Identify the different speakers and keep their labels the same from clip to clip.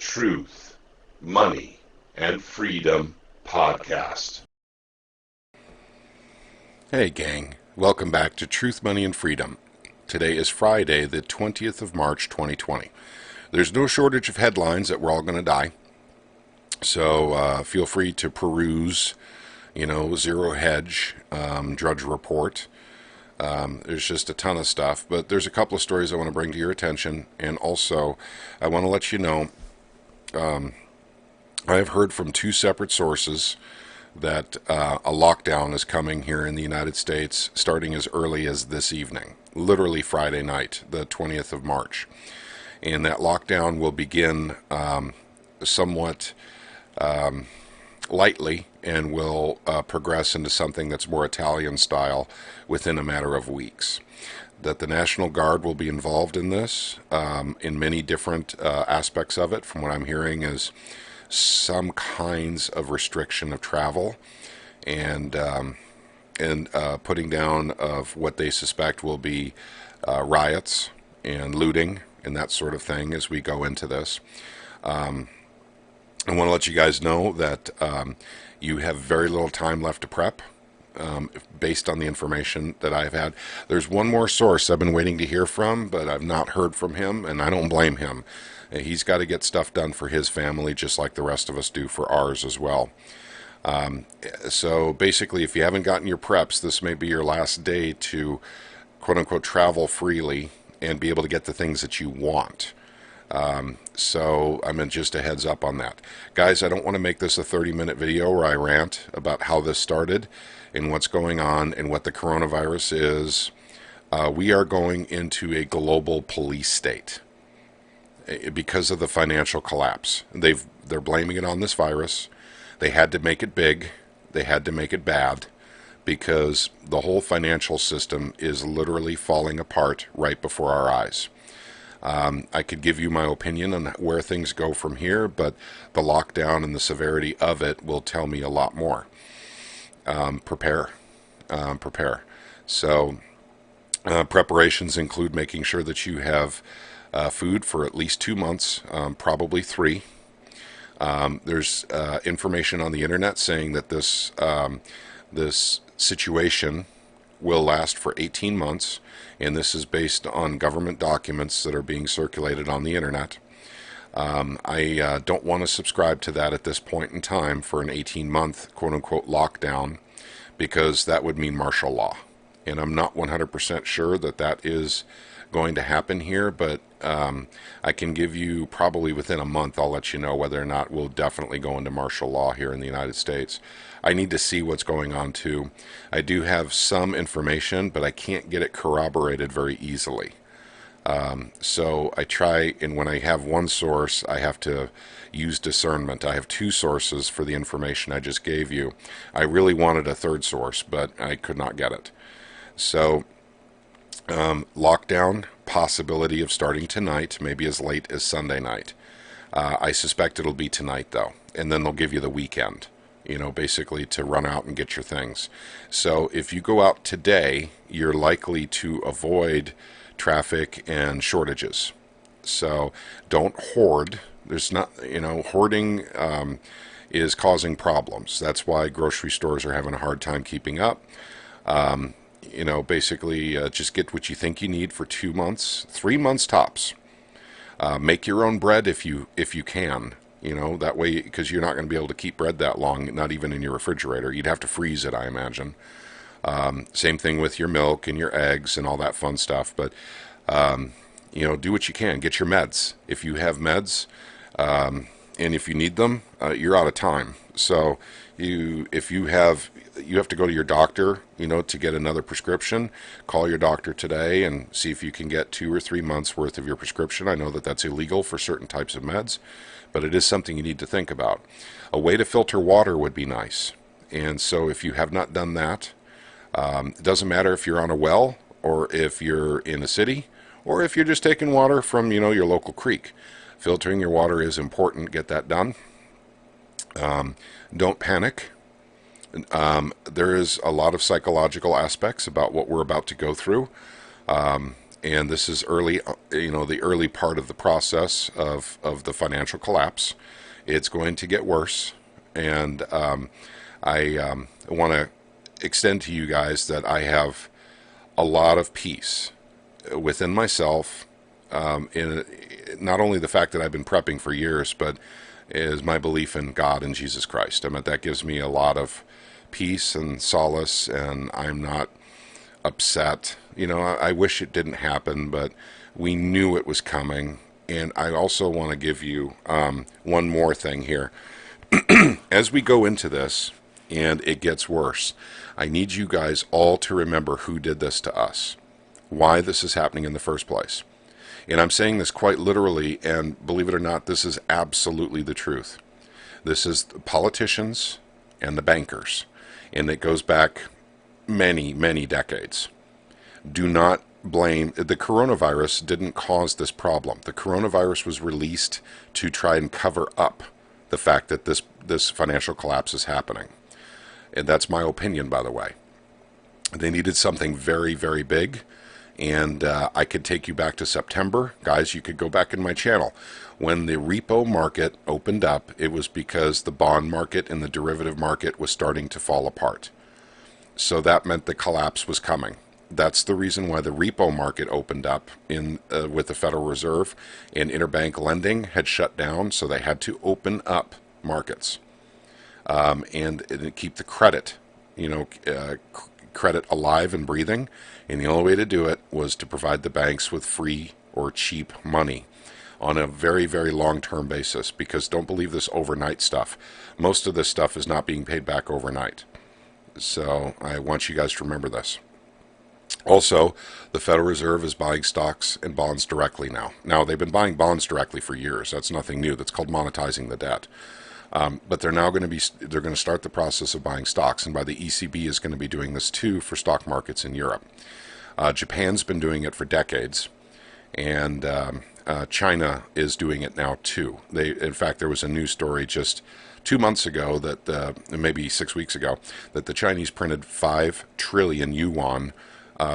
Speaker 1: Truth, Money, and Freedom podcast.
Speaker 2: Hey gang, welcome back to Truth, Money, and Freedom. Today is Friday, the 20th of March, 2020. There's no shortage of headlines that we're all going to die, so feel free to peruse, Zero Hedge, Drudge Report. There's just a ton of stuff, but there's a couple of stories I want to bring to your attention, and also I want to let you know I have heard from two separate sources that a lockdown is coming here in the United States starting as early as this evening, literally Friday night, the 20th of March. And that lockdown will begin somewhat lightly and will progress into something that's more Italian style within a matter of weeks. That the National Guard will be involved in this in many different aspects of it. From what I'm hearing is some kinds of restriction of travel and putting down of what they suspect will be riots and looting and that sort of thing as we go into this. I want to let you guys know that you have very little time left to prep based on the information that I've had. There's one more source I've been waiting to hear from, but I've not heard from him, and I don't blame him. He's got to get stuff done for his family just like the rest of us do for ours as well. So basically, if you haven't gotten your preps, this may be your last day to quote-unquote travel freely and be able to get the things that you want. So I mean, just a heads up on that. Guys, I don't want to make this a 30-minute video where I rant about how this started and what's going on and what the coronavirus is. We are going into a global police state because of the financial collapse. They're blaming it on this virus. They had to make it big. They had to make it bad because the whole financial system is literally falling apart right before our eyes. I could give you my opinion on where things go from here, but the lockdown and the severity of it will tell me a lot more. Prepare. So preparations include making sure that you have food for at least 2 months, probably 3. There's information on the internet saying that this situation will last for 18 months, and this is based on government documents that are being circulated on the internet. I don't want to subscribe to that at this point in time for an 18-month quote-unquote lockdown, because that would mean martial law. And I'm not 100% sure that that is going to happen here, but I can give you probably within a month, I'll let you know whether or not we'll definitely go into martial law here in the United States. I need to see what's going on too. I do have some information, but I can't get it corroborated very easily. So I try, and when I have one source, I have to use discernment. I have 2 sources for the information I just gave you. I really wanted a third source, but I could not get it. So lockdown, possibility of starting tonight, maybe as late as Sunday night. I suspect it'll be tonight though, and then they'll give you the weekend, basically to run out and get your things. So if you go out today, you're likely to avoid traffic and shortages. So don't hoard. There's not, hoarding is causing problems. That's why grocery stores are having a hard time keeping up. Basically just get what you think you need for 2 months, 3 months tops. Make your own bread if you can, that way, because you're not going to be able to keep bread that long, not even in your refrigerator. You'd have to freeze it, I imagine. Same thing with your milk and your eggs and all that fun stuff. But, do what you can. Get your meds. If you have meds, and if you need them, you're out of time. So if you have to go to your doctor, to get another prescription. Call your doctor today and see if you can get 2 or 3 months worth of your prescription. I know that that's illegal for certain types of meds, but it is something you need to think about. A way to filter water would be nice. And so if you have not done that, it doesn't matter if you're on a well or if you're in a city or if you're just taking water from, your local creek. Filtering your water is important. Get that done. Don't panic. There is a lot of psychological aspects about what we're about to go through. and this is early, the early part of the process of the financial collapse. It's going to get worse, and I want to extend to you guys that I have a lot of peace within myself, in not only the fact that I've been prepping for years, but is my belief in God and Jesus Christ. I mean, that gives me a lot of peace and solace, and I'm not upset. I wish it didn't happen, but we knew it was coming. And I also want to give you one more thing here. As we go into this and it gets worse, I need you guys all to remember who did this to us, why this is happening in the first place. And I'm saying this quite literally, and believe it or not, this is absolutely the truth. This is the politicians and the bankers, and it goes back many, many decades. Do not blame the coronavirus. Didn't cause this problem. The coronavirus was released to try and cover up the fact that this financial collapse is happening. And that's my opinion, by the way. They needed something very, very big. And I could take you back to September. Guys, you could go back in my channel. When the repo market opened up, it was because the bond market and the derivative market was starting to fall apart. So that meant the collapse was coming. That's the reason why the repo market opened up with the Federal Reserve, and interbank lending had shut down, so they had to open up markets and keep the credit, credit alive and breathing. And the only way to do it was to provide the banks with free or cheap money on a very, very long-term basis, because don't believe this overnight stuff. Most of this stuff is not being paid back overnight. So I want you guys to remember this. Also, the Federal Reserve is buying stocks and bonds directly now. Now, they've been buying bonds directly for years. That's nothing new. That's called monetizing the debt. But they're going to start the process of buying stocks, and by the ECB is going to be doing this too for stock markets in Europe. Japan's been doing it for decades, and China is doing it now too. In fact, there was a news story just 2 months ago that maybe 6 weeks ago, that the Chinese printed 5 trillion yuan,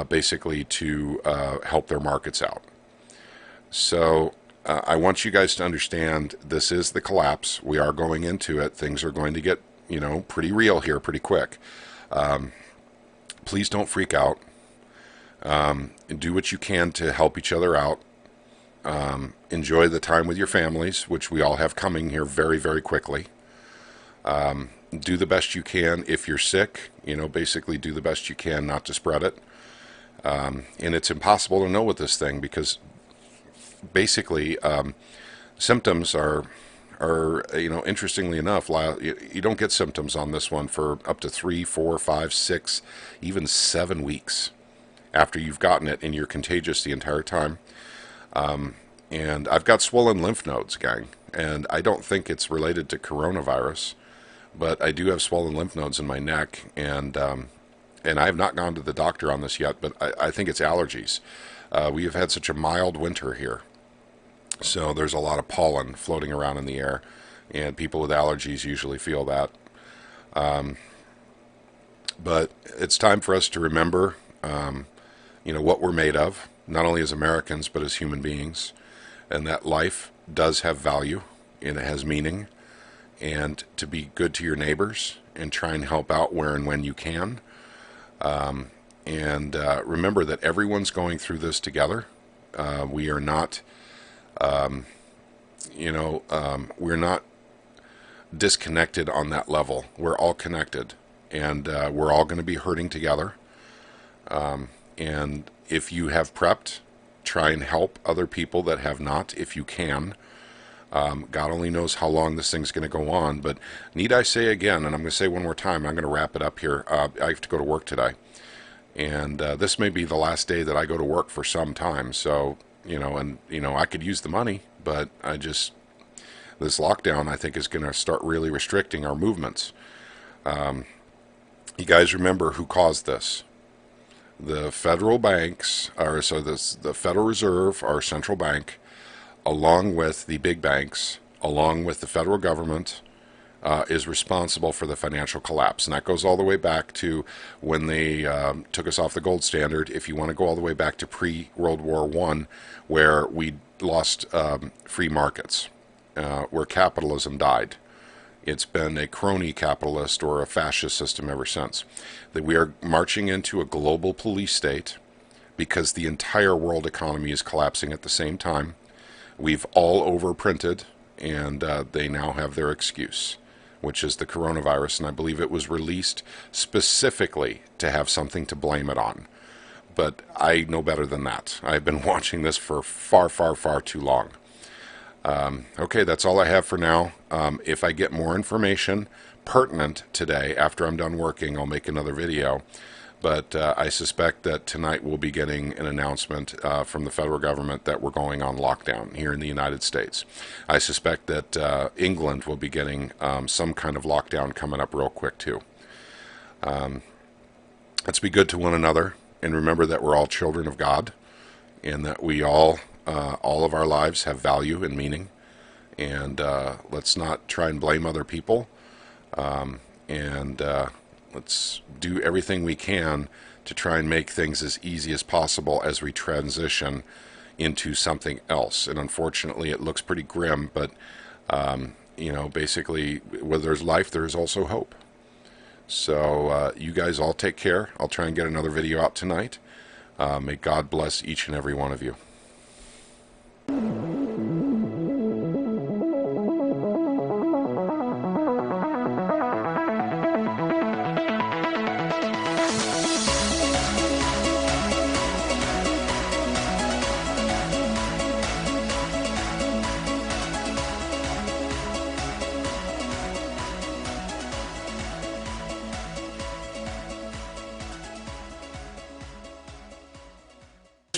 Speaker 2: basically to help their markets out. So I want you guys to understand this is the collapse. We are going into it. Things are going to get, pretty real here pretty quick. Please don't freak out. Do what you can to help each other out. Enjoy the time with your families, which we all have coming here very, very quickly. Do the best you can. If you're sick, basically do the best you can not to spread it. And it's impossible to know with this thing, because basically symptoms are interestingly enough, you don't get symptoms on this one for up to 3, 4, 5, 6, even 7 weeks after you've gotten it, and you're contagious the entire time. And I've got swollen lymph nodes, gang, and I don't think it's related to coronavirus, but I do have swollen lymph nodes in my neck, and I have not gone to the doctor on this yet, but I think it's allergies. We have had such a mild winter here, so there's a lot of pollen floating around in the air, and people with allergies usually feel that. But it's time for us to remember, what we're made of, not only as Americans, but as human beings, and that life does have value, and it has meaning, and to be good to your neighbors and try and help out where and when you can. And remember that everyone's going through this together. We are not, we're not disconnected on that level. We're all connected, and we're all going to be hurting together. And if you have prepped, try and help other people that have not, if you can. God only knows how long this thing's going to go on, but need I say again, and I'm going to say one more time, I'm going to wrap it up here. I have to go to work today, and this may be the last day that I go to work for some time, so, I could use the money, but this lockdown, I think, is going to start really restricting our movements. You guys remember who caused this. The federal banks, the Federal Reserve, our central bank, along with the big banks, along with the federal government, is responsible for the financial collapse. And that goes all the way back to when they took us off the gold standard. If you want to go all the way back to pre-World War I, where we lost free markets, where capitalism died. It's been a crony capitalist or a fascist system ever since. That we are marching into a global police state because the entire world economy is collapsing at the same time. We've all overprinted, and they now have their excuse, which is the coronavirus, and I believe it was released specifically to have something to blame it on. But I know better than that. I've been watching this for far, far, far too long. Okay, that's all I have for now. If I get more information pertinent today, after I'm done working, I'll make another video. But I suspect that tonight we'll be getting an announcement from the federal government that we're going on lockdown here in the United States. I suspect that England will be getting some kind of lockdown coming up real quick too. Let's be good to one another and remember that we're all children of God and that we all of our lives have value and meaning. And let's not try and blame other people. Let's do everything we can to try and make things as easy as possible as we transition into something else. And unfortunately, it looks pretty grim, but, basically, where there's life, there's also hope. So you guys all take care. I'll try and get another video out tonight. May God bless each and every one of you.